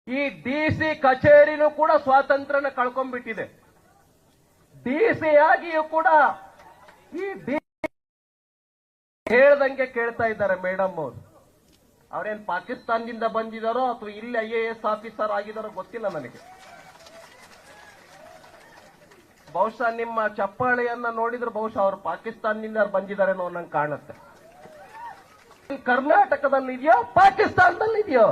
ಈ ಡಿಸಿ ಕಚೇರಿನೂ ಕೂಡ ಸ್ವಾತಂತ್ರ್ಯನ ಕಳ್ಕೊಂಡ್ಬಿಟ್ಟಿದೆ. ಡಿಸಿ ಆಗಿಯೂ ಕೂಡ ಈ ಹೇಳ್ದಂಗೆ ಕೇಳ್ತಾ ಇದ್ದಾರೆ ಮೇಡಮ್ ಅವರು. ಅವ್ರೇನ್ ಪಾಕಿಸ್ತಾನದಿಂದ ಬಂದಿದಾರೋ ಅಥವಾ ಇಲ್ಲಿ IAS ಆಫೀಸರ್ ಆಗಿದಾರೋ ಗೊತ್ತಿಲ್ಲ ನನಗೆ. ಬಹುಶಃ ನಿಮ್ಮ ಚಪ್ಪಾಳೆಯನ್ನ ನೋಡಿದ್ರೆ ಬಹುಶಃ ಅವರು ಪಾಕಿಸ್ತಾನದಿಂದ ಬಂದಿದ್ದಾರೆ ಅನ್ನೋ ನಂಗೆ ಕಾಣುತ್ತೆ. ಕರ್ನಾಟಕದಲ್ಲಿ ಇದೆಯೋ ಪಾಕಿಸ್ತಾನದಲ್ಲಿ ಇದೆಯೋ?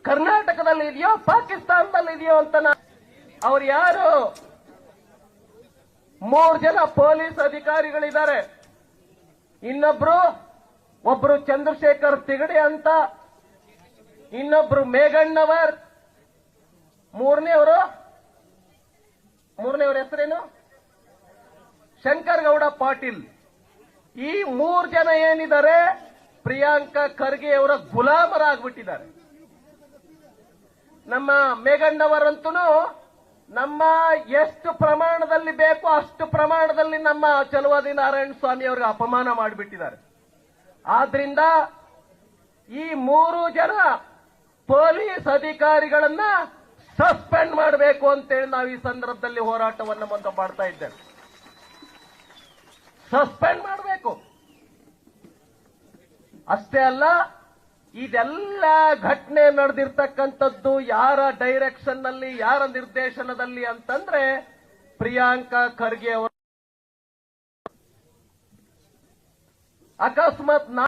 ಕರ್ನಾಟಕದಲ್ಲಿ ಇದೆಯೋ ಪಾಕಿಸ್ತಾನದಲ್ಲಿ ಇದೆಯೋ ಅಂತ ಅವ್ರು ಯಾರು? 3 ಜನ ಪೊಲೀಸ್ ಅಧಿಕಾರಿಗಳಿದ್ದಾರೆ. ಒಬ್ರು ಚಂದ್ರಶೇಖರ್ ತಿಗಡೆ ಅಂತ, ಇನ್ನೊಬ್ರು ಮೇಘಣ್ಣವರ್, ಮೂರನೇವರು ಹೆಸರೇನು? ಶಂಕರ್ ಗೌಡ ಪಾಟೀಲ್. ಈ 3 ಜನ ಏನಿದ್ದಾರೆ ಪ್ರಿಯಾಂಕಾ ಖರ್ಗೆ ಅವರ ಗುಲಾಮರಾಗ್ಬಿಟ್ಟಿದ್ದಾರೆ. ನಮ್ಮ ಮೇಘಣ್ಣವರಂತೂ ನಮ್ಮ ಎಷ್ಟು ಪ್ರಮಾಣದಲ್ಲಿ ಬೇಕೋ ಅಷ್ಟು ಪ್ರಮಾಣದಲ್ಲಿ ನಮ್ಮ ಚಲುವಾದಿ ನಾರಾಯಣ ಸ್ವಾಮಿ ಅವರಿಗೆ ಅಪಮಾನ ಮಾಡಿಬಿಟ್ಟಿದ್ದಾರೆ. ಆದ್ರಿಂದ ಈ 3 ಜನ ಪೊಲೀಸ್ ಅಧಿಕಾರಿಗಳನ್ನ ಸಸ್ಪೆಂಡ್ ಮಾಡಬೇಕು ಅಂತೇಳಿ ನಾವು ಈ ಸಂದರ್ಭದಲ್ಲಿ ಹೋರಾಟವನ್ನು ಮುಂದೆ ಮಾಡ್ತಾ ಇದ್ದೇವೆ. ಸಸ್ಪೆಂಡ್ ಮಾಡಬೇಕು. ಅಷ್ಟೇ ಅಲ್ಲ, ಇದೆಲ್ಲ ಘಟನೆ ನಡೆದಿರ್ತಕ್ಕಂಥದ್ದು ಯಾರ ಡೈರೆಕ್ಷನ್ ನಲ್ಲಿ, ಯಾರ ನಿರ್ದೇಶನದಲ್ಲಿ ಅಂತಂದ್ರೆ ಪ್ರಿಯಾಂಕಾ ಖರ್ಗೆ ಅವರು. ಅಕಸ್ಮಾತ್